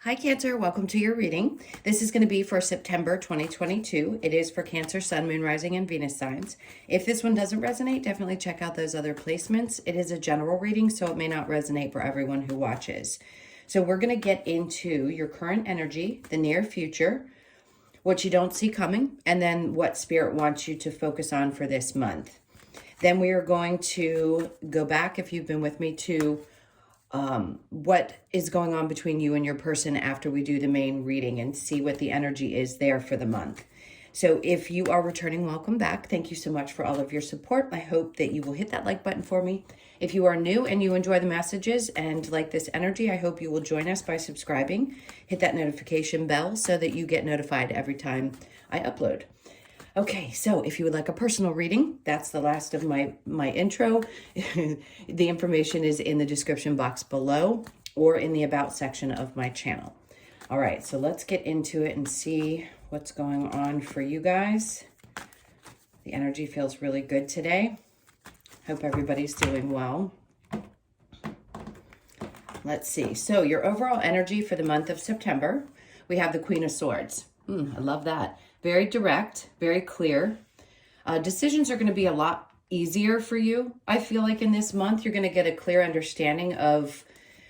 Hi Cancer, welcome to your reading. This is going to be for September 2022. It is for Cancer, Sun, Moon, Rising, and Venus signs. If this one doesn't resonate, definitely check out those other placements. It is a general reading, so it may not resonate for everyone who watches. So we're going to get into your current energy, the near future, what you don't see coming, and then what Spirit wants you to focus on for this month. Then we are going to go back, if you've been with me, to what is going on between you and your person after we do the main reading and see what the energy is there for the month. So if you are returning, welcome back. Thank you so much for all of your support. I hope that you will hit that like button for me. If you are new and you enjoy the messages and like this energy, I hope you will join us by subscribing. Hit that notification bell so that you get notified every time I upload. Okay, so if you would like a personal reading, that's the last of my intro. The information is in the description box below or in the About section of my channel. All right, so let's get into it and see what's going on for you guys. The energy feels really good today. Hope everybody's doing well. Let's see. So your overall energy for the month of September, we have the Queen of Swords. I love that. Very direct, very clear. Decisions are going to be a lot easier for you. I feel like in this month, you're going to get a clear understanding of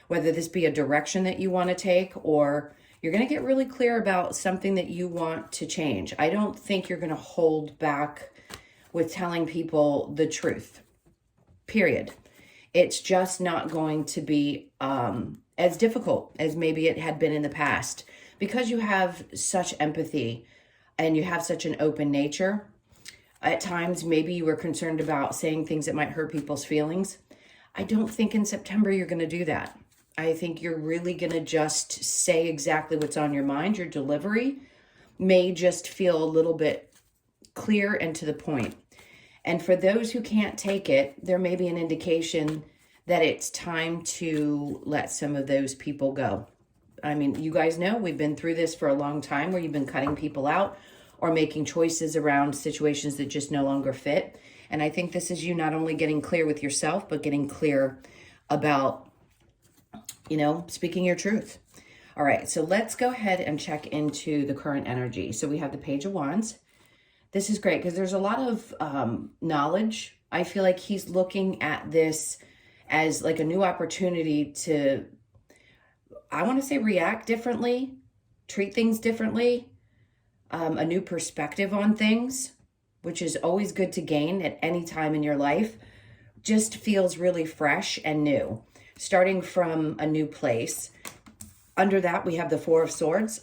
whether this be a direction that you want to take, or you're going to get really clear about something that you want to change. I don't think you're going to hold back with telling people the truth, period. It's just not going to be as difficult as maybe it had been in the past, because you have such empathy and you have such an open nature. At times, maybe you were concerned about saying things that might hurt people's feelings. I don't think in September you're going to do that. I think you're really going to just say exactly what's on your mind. Your delivery may just feel a little bit clear and to the point. And for those who can't take it, there may be an indication that it's time to let some of those people go. I mean, you guys know we've been through this for a long time where you've been cutting people out or making choices around situations that just no longer fit. And I think this is you not only getting clear with yourself, but getting clear about, speaking your truth. All right, so let's go ahead and check into the current energy. So we have the Page of Wands. This is great because there's a lot of knowledge. I feel like he's looking at this as like a new opportunity to, I want to say, react differently, treat things differently, a new perspective on things, which is always good to gain at any time in your life. Just feels really fresh and new, starting from a new place. Under that, we have the Four of Swords,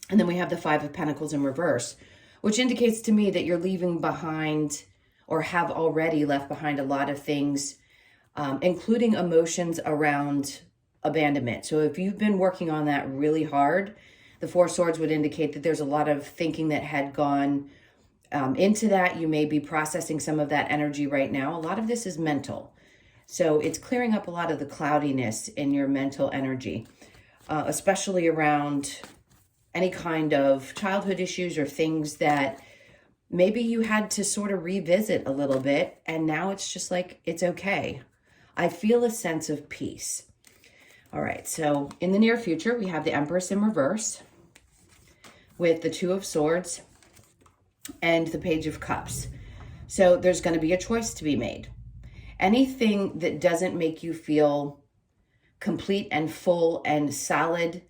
and then we have the Five of Pentacles in reverse, which indicates to me that you're leaving behind or have already left behind a lot of things, including emotions around abandonment. So if you've been working on that really hard, the Four Swords would indicate that there's a lot of thinking that had gone into that. You may be processing some of that energy right now. A lot of this is mental. So it's clearing up a lot of the cloudiness in your mental energy, especially around any kind of childhood issues or things that maybe you had to sort of revisit a little bit. And now it's just like, it's okay. I feel a sense of peace. All right, so in the near future, we have the Empress in reverse with the Two of Swords and the Page of Cups. So there's going to be a choice to be made. Anything that doesn't make you feel complete and full and solid,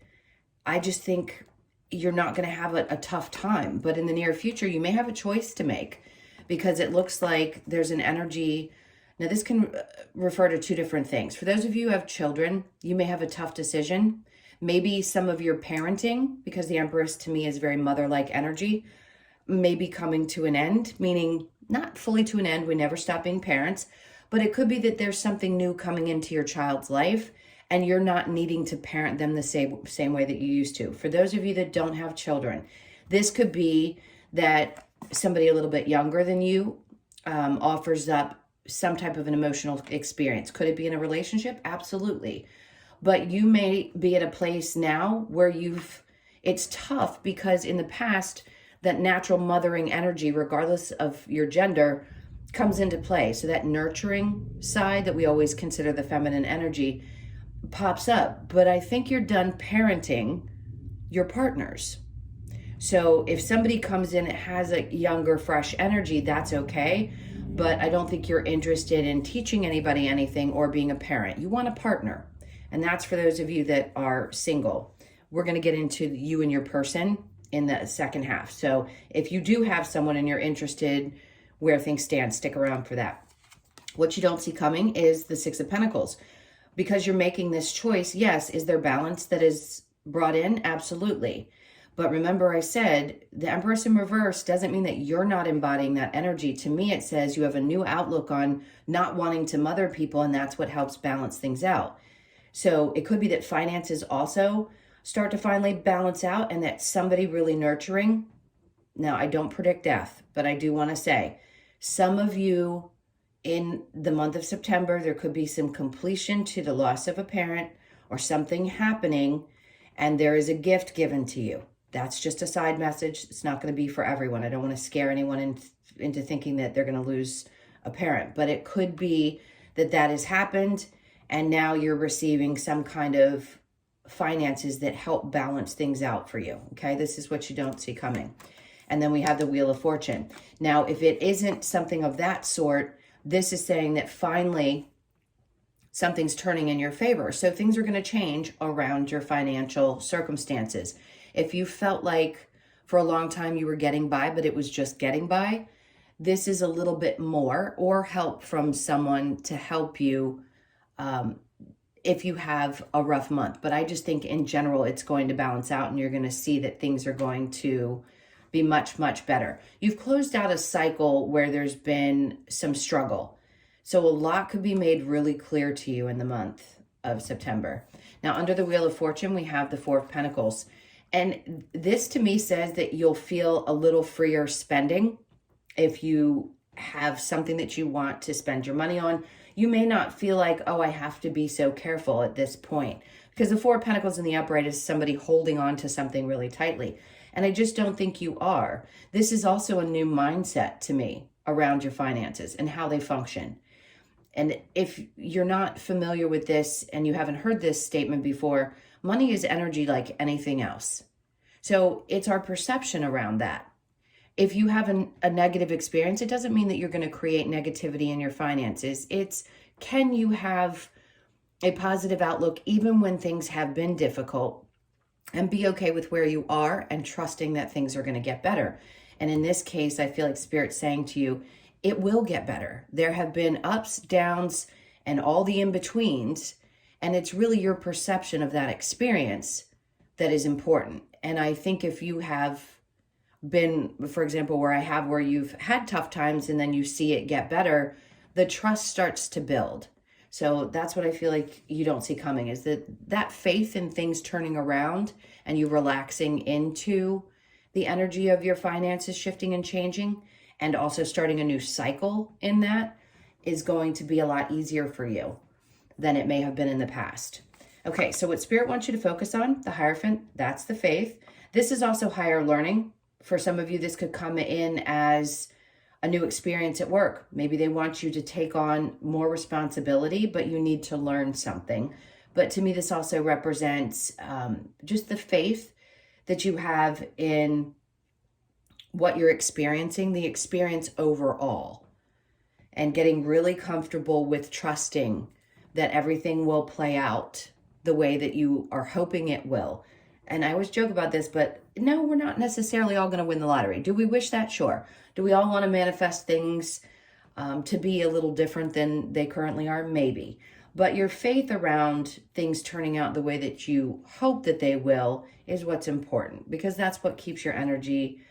I just think you're not going to have a tough time. But in the near future, you may have a choice to make, because it looks like there's an energy. Now, this can refer to two different things. For those of you who have children, you may have a tough decision. Maybe some of your parenting, because the Empress to me is very mother-like energy, may be coming to an end, meaning not fully to an end. We never stop being parents, but it could be that there's something new coming into your child's life and you're not needing to parent them the same way that you used to. For those of you that don't have children, this could be that somebody a little bit younger than you offers up some type of an emotional experience. Could it be in a relationship? Absolutely. But you may be at a place now where it's tough, because in the past, that natural mothering energy, regardless of your gender, comes into play. So that nurturing side that we always consider the feminine energy pops up, but I think you're done parenting your partners. So if somebody comes in that has a younger, fresh energy, that's okay. But I don't think you're interested in teaching anybody anything or being a parent. You want a partner. And that's for those of you that are single. We're going to get into you and your person in the second half. So if you do have someone and you're interested where things stand, stick around for that. What you don't see coming is the Six of Pentacles. Because you're making this choice, yes, is there balance that is brought in? Absolutely. But remember I said the Empress in reverse doesn't mean that you're not embodying that energy. To me, it says you have a new outlook on not wanting to mother people, and that's what helps balance things out. So it could be that finances also start to finally balance out and that somebody really nurturing. Now, I don't predict death, but I do want to say some of you in the month of September, there could be some completion to the loss of a parent or something happening, and there is a gift given to you. That's just a side message. It's not going to be for everyone. I don't want to scare anyone into thinking that they're going to lose a parent, but it could be that that has happened and now you're receiving some kind of finances that help balance things out for you. Okay, this is what you don't see coming. And then we have the Wheel of Fortune. Now, if it isn't something of that sort, this is saying that finally something's turning in your favor. So things are going to change around your financial circumstances. If you felt like for a long time you were getting by, but it was just getting by, this is a little bit more, or help from someone to help you if you have a rough month. But I just think in general, it's going to balance out and you're going to see that things are going to be much, much better. You've closed out a cycle where there's been some struggle. So a lot could be made really clear to you in the month of September. Now, under the Wheel of Fortune, we have the Four of Pentacles. And this to me says that you'll feel a little freer spending if you have something that you want to spend your money on. You may not feel like, oh, I have to be so careful at this point. Because the Four of Pentacles in the upright is somebody holding on to something really tightly. And I just don't think you are. This is also a new mindset to me around your finances and how they function. And if you're not familiar with this and you haven't heard this statement before, money is energy like anything else. So it's our perception around that. If you have a negative experience, it doesn't mean that you're going to create negativity in your finances. It's, can you have a positive outlook even when things have been difficult, and be okay with where you are and trusting that things are going to get better. And in this case, I feel like Spirit's saying to you, it will get better. There have been ups, downs, and all the in-betweens, and it's really your perception of that experience that is important. And I think if you have been, for example, where you've had tough times and then you see it get better, the trust starts to build. So that's what I feel like you don't see coming, is that faith in things turning around and you relaxing into the energy of your finances shifting and changing, and also starting a new cycle in that, is going to be a lot easier for you than it may have been in the past. Okay, so what Spirit wants you to focus on, the Hierophant, that's the faith. This is also higher learning. For some of you, this could come in as a new experience at work. Maybe they want you to take on more responsibility, but you need to learn something. But to me, this also represents just the faith that you have in what you're experiencing, the experience overall, and getting really comfortable with trusting that everything will play out the way that you are hoping it will. And I always joke about this, but no, we're not necessarily all going to win the lottery. Do we wish that? Sure. Do we all want to manifest things to be a little different than they currently are? Maybe. But your faith around things turning out the way that you hope that they will is what's important, because that's what keeps your energy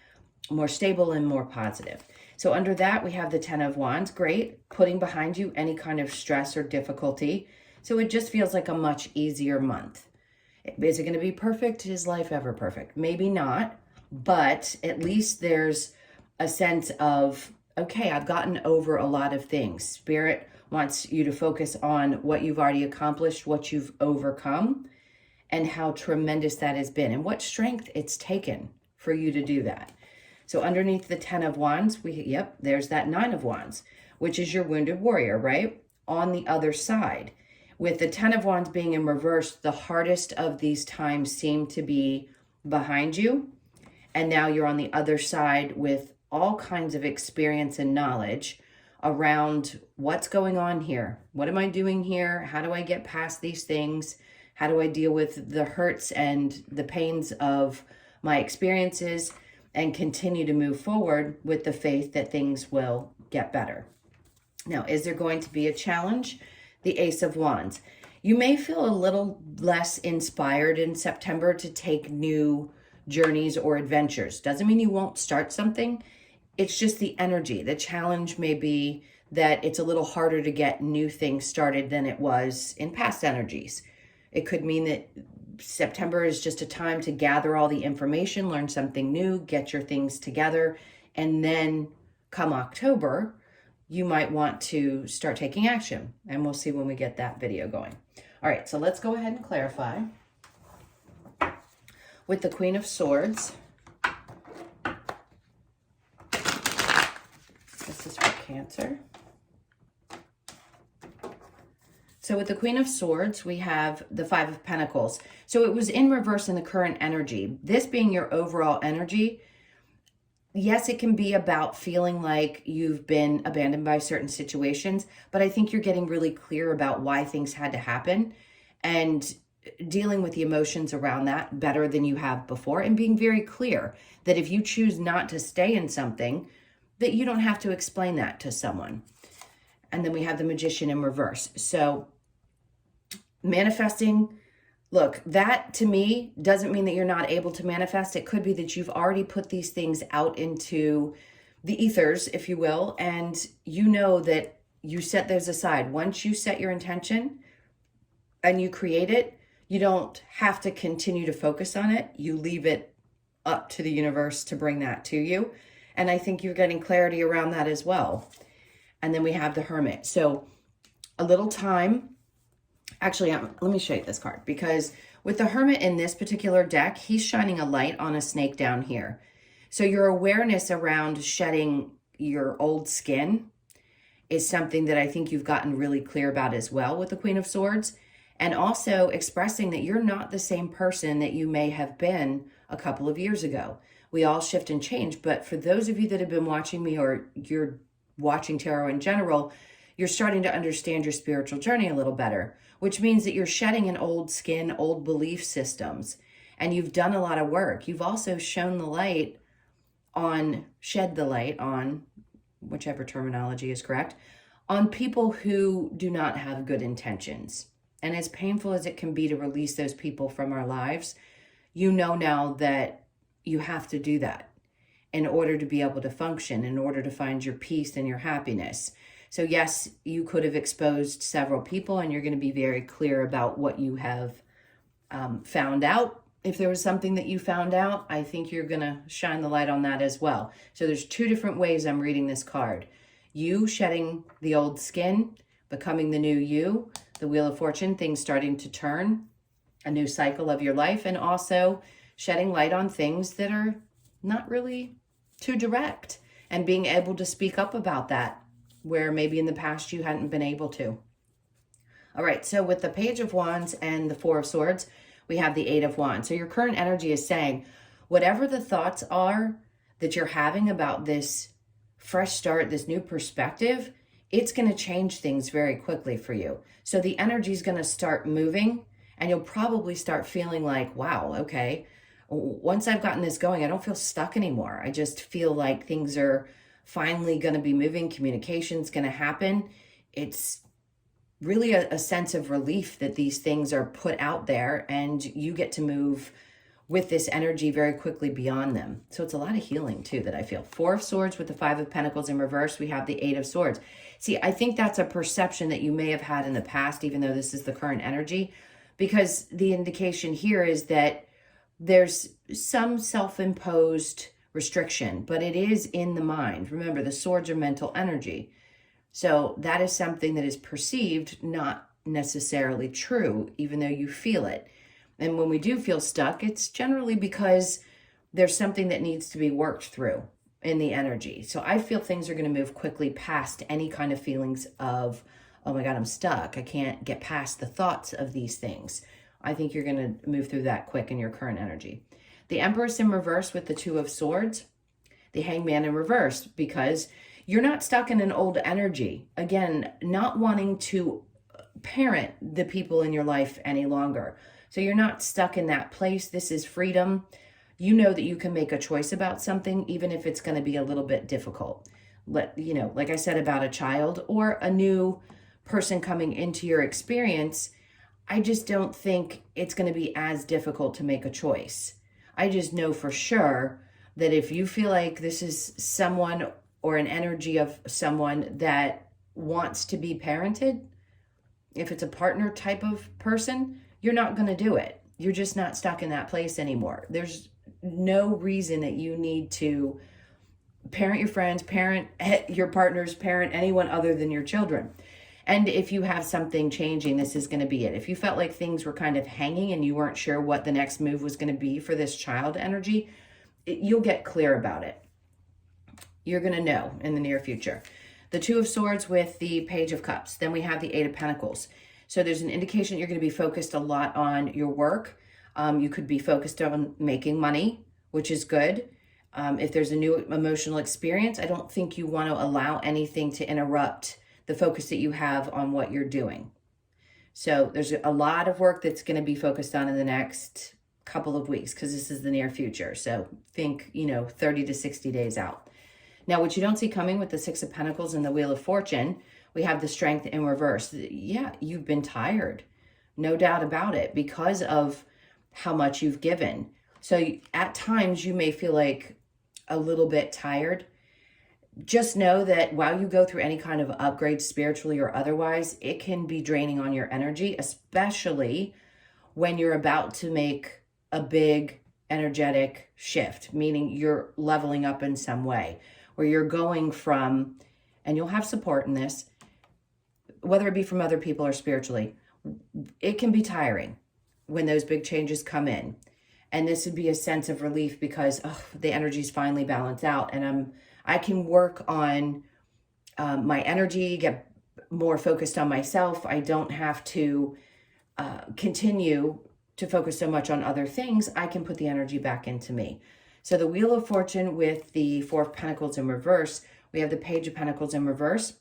more stable and more positive. So under that, we have the Ten of Wands. Great. Putting behind you any kind of stress or difficulty. So it just feels like a much easier month. Is it going to be perfect? Is life ever perfect? Maybe not, but at least there's a sense of, okay, I've gotten over a lot of things. Spirit wants you to focus on what you've already accomplished, what you've overcome, and how tremendous that has been, and what strength it's taken for you to do that. So underneath the Ten of Wands, there's that Nine of Wands, which is your wounded warrior, right? On the other side, With the Ten of Wands being in reverse, the hardest of these times seem to be behind you. And now you're on the other side with all kinds of experience and knowledge around what's going on here. What am I doing here? How do I get past these things? How do I deal with the hurts and the pains of my experiences and continue to move forward with the faith that things will get better? Now, is there going to be a challenge? The Ace of Wands. You may feel a little less inspired in September to take new journeys or adventures. Doesn't mean you won't start something. It's just the energy. The challenge may be that it's a little harder to get new things started than it was in past energies. It could mean that September is just a time to gather all the information, learn something new, get your things together, and then come October, you might want to start taking action, and we'll see when we get that video going. All right, so let's go ahead and clarify. With the Queen of Swords, this is for Cancer. So with the Queen of Swords, we have the Five of Pentacles. So it was in reverse in the current energy. This being your overall energy, yes, it can be about feeling like you've been abandoned by certain situations, but I think you're getting really clear about why things had to happen and dealing with the emotions around that better than you have before, and being very clear that if you choose not to stay in something, that you don't have to explain that to someone. And then we have the Magician in reverse. So manifesting, look, that to me doesn't mean that you're not able to manifest. It could be that you've already put these things out into the ethers, if you will, and you know that you set those aside. Once you set your intention and you create it, you don't have to continue to focus on it. You leave it up to the universe to bring that to you. And I think you're getting clarity around that as well. And then we have the Hermit. So a little time. Actually, let me show you this card, because with the Hermit in this particular deck, he's shining a light on a snake down here. So your awareness around shedding your old skin is something that I think you've gotten really clear about as well with the Queen of Swords. And also expressing that you're not the same person that you may have been a couple of years ago. We all shift and change, but for those of you that have been watching me, or you're watching tarot in general, you're starting to understand your spiritual journey a little better, which means that you're shedding an old skin, old belief systems, and you've done a lot of work. You've also shed the light on, whichever terminology is correct, on people who do not have good intentions. And as painful as it can be to release those people from our lives, you know now that you have to do that in order to be able to function, in order to find your peace and your happiness. So yes, you could have exposed several people, and you're going to be very clear about what you have found out. If there was something that you found out, I think you're going to shine the light on that as well. So there's two different ways I'm reading this card. You shedding the old skin, becoming the new you, the Wheel of Fortune, things starting to turn, a new cycle of your life, and also shedding light on things that are not really too direct and being able to speak up about that where maybe in the past you hadn't been able to. All right, so with the Page of Wands and the Four of Swords, we have the Eight of Wands. So your current energy is saying, whatever the thoughts are that you're having about this fresh start, this new perspective, it's going to change things very quickly for you. So the energy is going to start moving, and you'll probably start feeling like, wow, okay, once I've gotten this going, I don't feel stuck anymore. I just feel like things are finally going to be moving. Communication's going to happen. It's really a sense of relief that these things are put out there and you get to move with this energy very quickly beyond them. So it's a lot of healing too that I feel. Four of Swords with the Five of Pentacles in reverse. We have the Eight of Swords. See, I think that's a perception that you may have had in the past, even though this is the current energy, because the indication here is that there's some self-imposed restriction, but it is in the mind. Remember, the swords are mental energy. So that is something that is perceived, not necessarily true, even though you feel it. And when we do feel stuck, it's generally because there's something that needs to be worked through in the energy. So I feel things are going to move quickly past any kind of feelings of oh my God, I'm stuck. I can't get past the thoughts of these things. I think you're going to move through that quick in your current energy. The Empress in reverse with the Two of Swords, the Hangman in reverse, because you're not stuck in an old energy. Again, not wanting to parent the people in your life any longer. So you're not stuck in that place. This is freedom. You know that you can make a choice about something, even if it's going to be a little bit difficult. Like I said about a child or a new person coming into your experience, I just don't think it's going to be as difficult to make a choice. I just know for sure that if you feel like this is someone or an energy of someone that wants to be parented, if it's a partner type of person, you're not going to do it. You're just not stuck in that place anymore. There's no reason that you need to parent your friends, parent your partners, parent anyone other than your children. And if you have something changing, this is going to be it. If you felt like things were kind of hanging and you weren't sure what the next move was going to be for this child energy, you'll get clear about it. You're going to know in the near future. The Two of Swords with the Page of Cups. Then we have the Eight of Pentacles. So there's an indication you're going to be focused a lot on your work. You could be focused on making money, which is good. If there's a new emotional experience, I don't think you want to allow anything to interrupt the focus that you have on what you're doing. So there's a lot of work that's going to be focused on in the next couple of weeks because this is the near future. So think, 30 to 60 days out. Now, what you don't see coming with the Six of Pentacles and the Wheel of Fortune, we have the Strength in reverse. Yeah, you've been tired. No doubt about it because of how much you've given. So at times you may feel like a little bit tired. Just know that while you go through any kind of upgrade spiritually or otherwise, it can be draining on your energy, especially when you're about to make a big energetic shift, meaning you're leveling up in some way, where you're going from, and you'll have support in this, whether it be from other people or spiritually, it can be tiring when those big changes come in. And this would be a sense of relief because the energy's finally balanced out and I can work on my energy, get more focused on myself. I don't have to continue to focus so much on other things. I can put the energy back into me. So the Wheel of Fortune with the Four of Pentacles in reverse, we have the Page of Pentacles in reverse.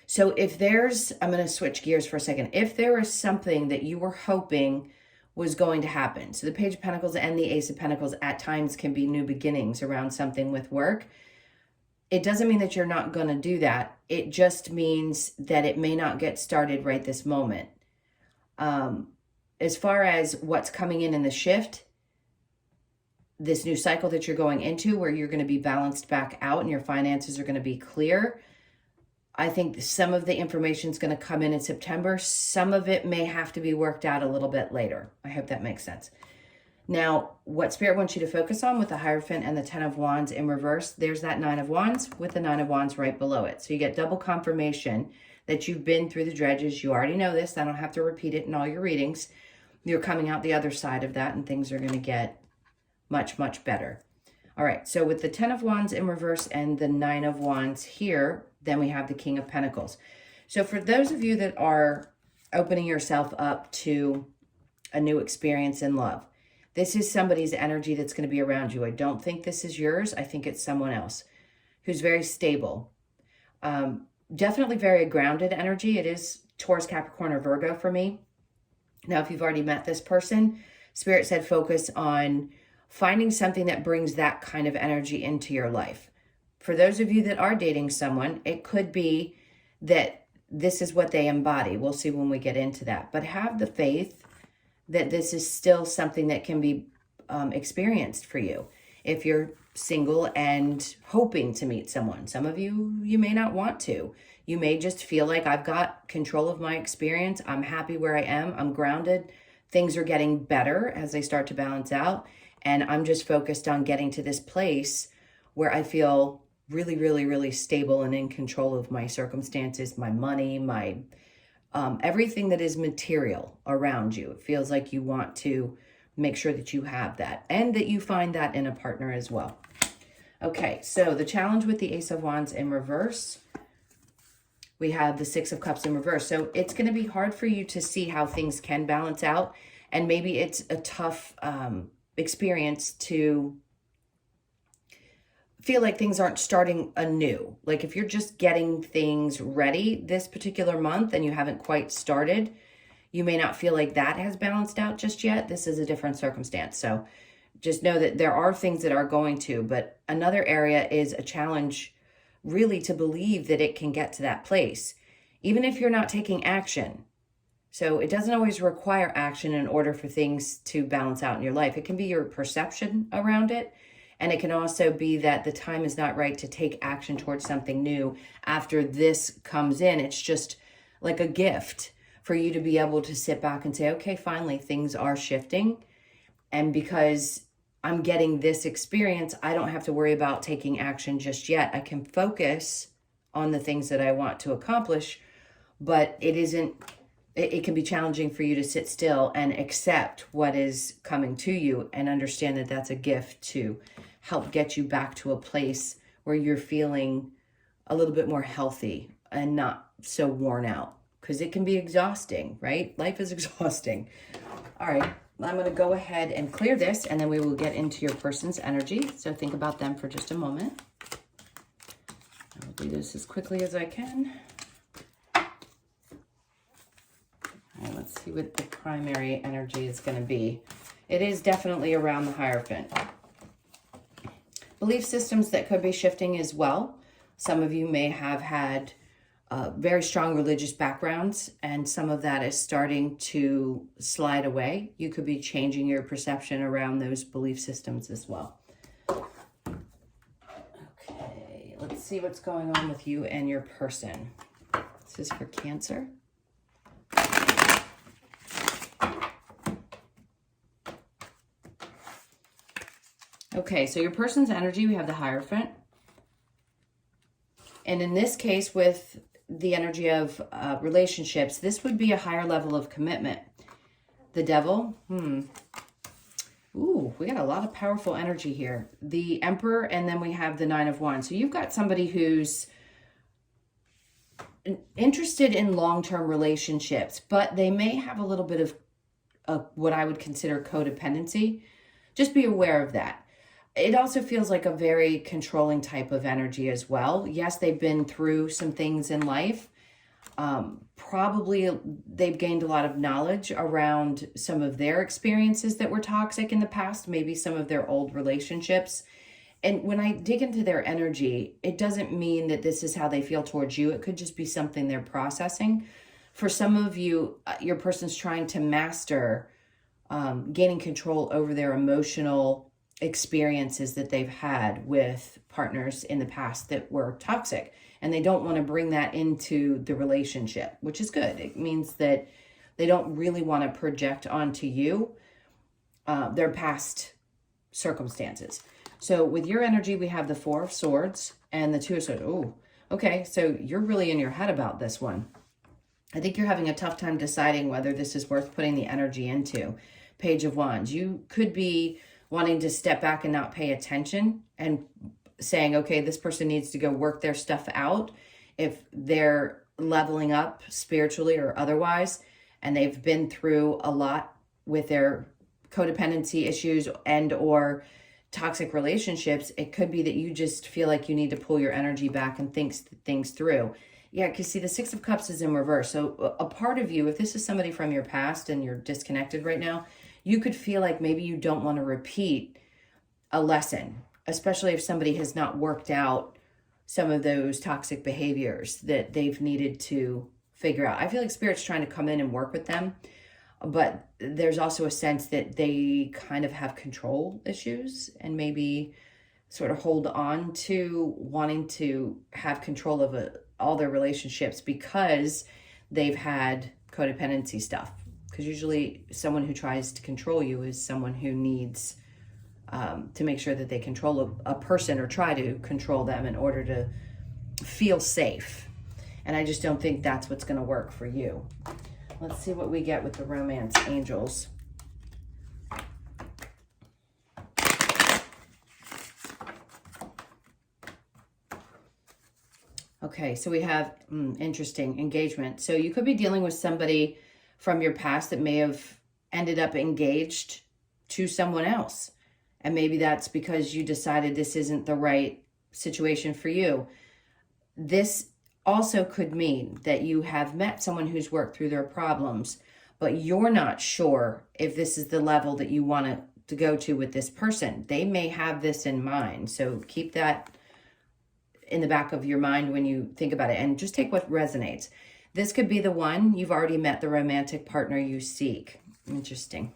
So if there's, I'm going to switch gears for a second. If there is something that you were hoping was going to happen. So the Page of Pentacles and the Ace of Pentacles at times can be new beginnings around something with work. It doesn't mean that you're not going to do that. It just means that it may not get started right this moment. As far as what's coming in the shift, this new cycle that you're going into where you're going to be balanced back out and your finances are going to be clear, I think some of the information is going to come in September. Some of it may have to be worked out a little bit later. I hope that makes sense. Now, what Spirit wants you to focus on with the Hierophant and the Ten of Wands in reverse, there's that Nine of Wands with the Nine of Wands right below it. So you get double confirmation that you've been through the dredges. You already know this. I don't have to repeat it in all your readings. You're coming out the other side of that and things are going to get much, much better. All right, so with the Ten of Wands in reverse and the Nine of Wands here, then we have the King of Pentacles. So for those of you that are opening yourself up to a new experience in love, this is somebody's energy that's going to be around you. I don't think this is yours. I think it's someone else who's very stable. Definitely very grounded energy. It is Taurus, Capricorn, or Virgo for me. Now, if you've already met this person, Spirit said focus on finding something that brings that kind of energy into your life. For those of you that are dating someone, it could be that this is what they embody. We'll see when we get into that. But have the faith that this is still something that can be experienced for you. If you're single and hoping to meet someone, some of you may not want to. You may just feel like I've got control of my experience. I'm happy where I am. I'm grounded. Things are getting better as they start to balance out. And I'm just focused on getting to this place where I feel really, really, really stable and in control of my circumstances, my money, my everything that is material around you. It feels like you want to make sure that you have that and that you find that in a partner as well. Okay, so the challenge with the Ace of Wands in reverse, we have the Six of Cups in reverse. So it's going to be hard for you to see how things can balance out. And maybe it's a tough experience to feel like things aren't starting anew. Like if you're just getting things ready this particular month and you haven't quite started, you may not feel like that has balanced out just yet. This is a different circumstance. So just know that there are things that are going to, but another area is a challenge really to believe that it can get to that place, even if you're not taking action. So it doesn't always require action in order for things to balance out in your life. It can be your perception around it. And it can also be that the time is not right to take action towards something new after this comes in. It's just like a gift for you to be able to sit back and say, okay, finally, things are shifting. And because I'm getting this experience, I don't have to worry about taking action just yet. I can focus on the things that I want to accomplish, but it can be challenging for you to sit still and accept what is coming to you and understand that that's a gift to help get you back to a place where you're feeling a little bit more healthy and not so worn out, because it can be exhausting, right? Life is exhausting. All right, I'm going to go ahead and clear this, and then we will get into your person's energy. So think about them for just a moment. I will do this as quickly as I can. All right, let's see what the primary energy is going to be. It is definitely around the Hierophant. Belief systems that could be shifting as well. Some of you may have had very strong religious backgrounds, and some of that is starting to slide away. You could be changing your perception around those belief systems as well. Okay, let's see what's going on with you and your person. This is for Cancer. Okay, so your person's energy, we have the Hierophant. And in this case, with the energy of relationships, this would be a higher level of commitment. The Devil, Ooh, we got a lot of powerful energy here. The Emperor, and then we have the Nine of Wands. So you've got somebody who's interested in long-term relationships, but they may have a little bit of what I would consider codependency. Just be aware of that. It also feels like a very controlling type of energy as well. Yes, they've been through some things in life. Probably they've gained a lot of knowledge around some of their experiences that were toxic in the past, maybe some of their old relationships. And when I dig into their energy, it doesn't mean that this is how they feel towards you. It could just be something they're processing. For some of you, your person's trying to master gaining control over their emotional experiences that they've had with partners in the past that were toxic, and they don't want to bring that into the relationship, which is good. It means that they don't really want to project onto you their past circumstances. So with your energy, we have the Four of Swords and the Two of Swords. Oh, okay, so you're really in your head about this one. I think you're having a tough time deciding whether this is worth putting the energy into. Page of Wands, you could be wanting to step back and not pay attention and saying, okay, this person needs to go work their stuff out if they're leveling up spiritually or otherwise, and they've been through a lot with their codependency issues and or toxic relationships. It could be that you just feel like you need to pull your energy back and think things through. Yeah, because see, the Six of Cups is in reverse. So a part of you, if this is somebody from your past and you're disconnected right now, you could feel like maybe you don't want to repeat a lesson, especially if somebody has not worked out some of those toxic behaviors that they've needed to figure out. I feel like Spirit's trying to come in and work with them, but there's also a sense that they kind of have control issues and maybe sort of hold on to wanting to have control of all their relationships because they've had codependency stuff. Because usually someone who tries to control you is someone who needs to make sure that they control a person or try to control them in order to feel safe. And I just don't think that's what's going to work for you. Let's see what we get with the romance angels. Okay, so we have interesting engagement. So you could be dealing with somebody from your past that may have ended up engaged to someone else. And maybe that's because you decided this isn't the right situation for you. This also could mean that you have met someone who's worked through their problems, but you're not sure if this is the level that you want to go to with this person. They may have this in mind. So keep that in the back of your mind when you think about it, and just take what resonates. This could be the one. You've already met the romantic partner you seek. Interesting.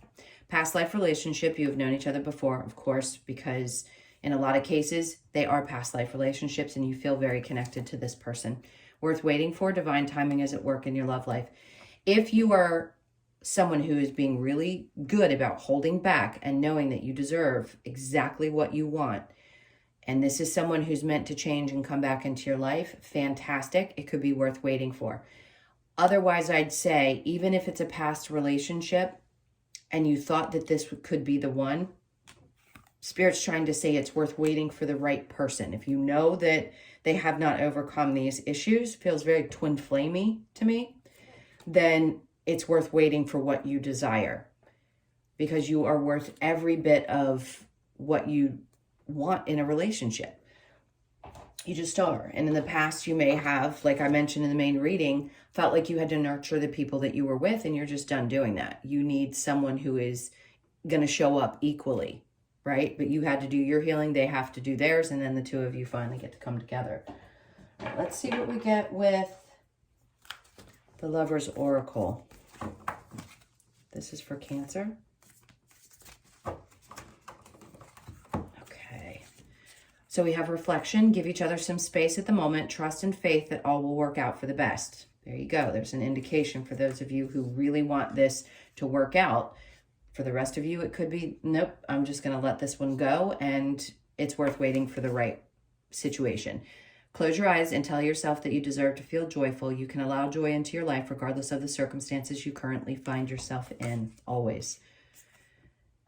Past life relationship. You have known each other before, of course, because in a lot of cases, they are past life relationships and you feel very connected to this person. Worth waiting for. Divine timing is at work in your love life. If you are someone who is being really good about holding back and knowing that you deserve exactly what you want, and this is someone who's meant to change and come back into your life, fantastic. It could be worth waiting for. Otherwise, I'd say, even if it's a past relationship and you thought that this could be the one, Spirit's trying to say it's worth waiting for the right person. If you know that they have not overcome these issues, feels very twin flamey to me, then it's worth waiting for what you desire, because you are worth every bit of what you want in a relationship. You just are. And in the past, you may have, like I mentioned in the main reading, felt like you had to nurture the people that you were with, and you're just done doing that. You need someone who is going to show up equally, right? But you had to do your healing, they have to do theirs, and then the two of you finally get to come together. All right, let's see what we get with the Lover's Oracle. This is for Cancer. So we have reflection, give each other some space at the moment, trust and faith that all will work out for the best. There you go. There's an indication for those of you who really want this to work out. For the rest of you, it could be, nope, I'm just going to let this one go, and it's worth waiting for the right situation. Close your eyes and tell yourself that you deserve to feel joyful. You can allow joy into your life regardless of the circumstances you currently find yourself in, always.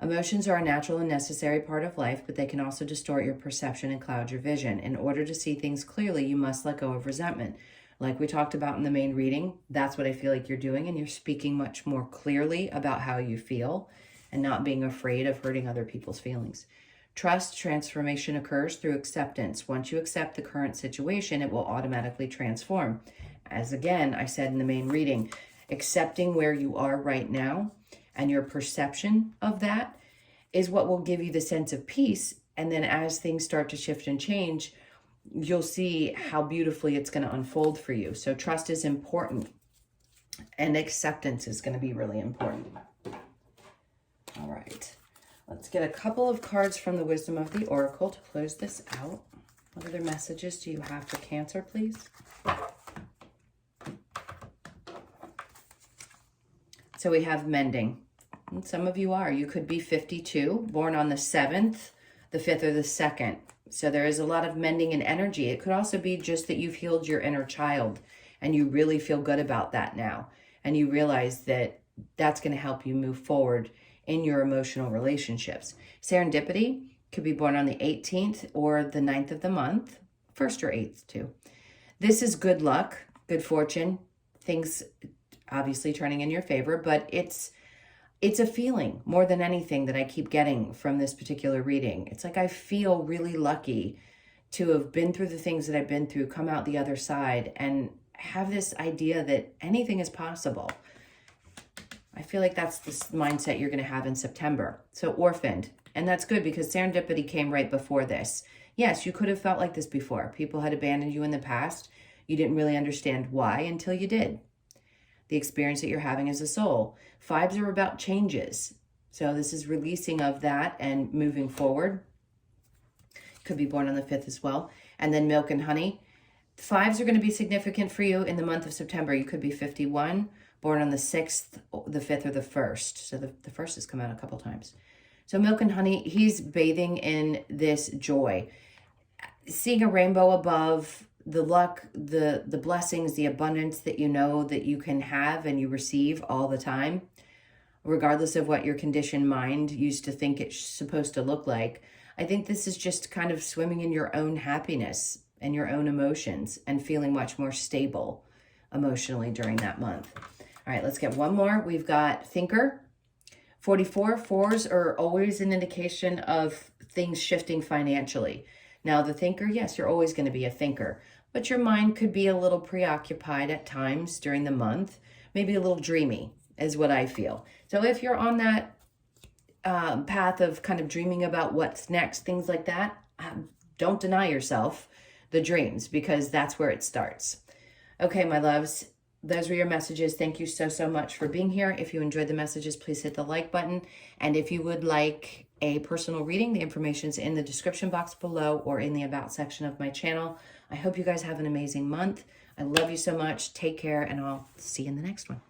Emotions are a natural and necessary part of life, but they can also distort your perception and cloud your vision. In order to see things clearly, you must let go of resentment. Like we talked about in the main reading, that's what I feel like you're doing, and you're speaking much more clearly about how you feel and not being afraid of hurting other people's feelings. Trust transformation occurs through acceptance. Once you accept the current situation, it will automatically transform. As again, I said in the main reading, accepting where you are right now and your perception of that is what will give you the sense of peace. And then as things start to shift and change, you'll see how beautifully it's going to unfold for you. So trust is important, and acceptance is going to be really important. All right. Let's get a couple of cards from the Wisdom of the Oracle to close this out. What other messages do you have for Cancer, please? So we have mending. And some of you are. You could be 52, born on the 7th, the 5th, or the 2nd. So there is a lot of mending and energy. It could also be just that you've healed your inner child and you really feel good about that now. And you realize that that's going to help you move forward in your emotional relationships. Serendipity could be born on the 18th or the 9th of the month, 1st or 8th too. This is good luck, good fortune, things obviously turning in your favor, but it's a feeling more than anything that I keep getting from this particular reading. It's like I feel really lucky to have been through the things that I've been through, come out the other side, and have this idea that anything is possible. I feel like that's the mindset you're going to have in September. So orphaned, and that's good because serendipity came right before this. Yes, you could have felt like this before. People had abandoned you in the past. You didn't really understand why until you did. The experience that you're having as a soul. 5s are about changes. So this is releasing of that and moving forward. Could be born on the 5th as well. And then milk and honey. 5s are going to be significant for you in the month of September. You could be 51, born on the 6th, the 5th, or the 1st. So the 1st has come out a couple times. So milk and honey, he's bathing in this joy. Seeing a rainbow above, the luck, the blessings, the abundance that you know that you can have and you receive all the time, regardless of what your conditioned mind used to think it's supposed to look like. I think this is just kind of swimming in your own happiness and your own emotions and feeling much more stable emotionally during that month. All right, let's get one more. We've got thinker. 44, fours are always an indication of things shifting financially. Now, the thinker, yes, you're always going to be a thinker, but your mind could be a little preoccupied at times during the month, maybe a little dreamy is what I feel. So if you're on that path of kind of dreaming about what's next, things like that, don't deny yourself the dreams, because that's where it starts. Okay, my loves, those were your messages. Thank you so, so much for being here. If you enjoyed the messages, please hit the like button. And if you would like a personal reading, the information's in the description box below or in the about section of my channel. I hope you guys have an amazing month. I love you so much. Take care, and I'll see you in the next one.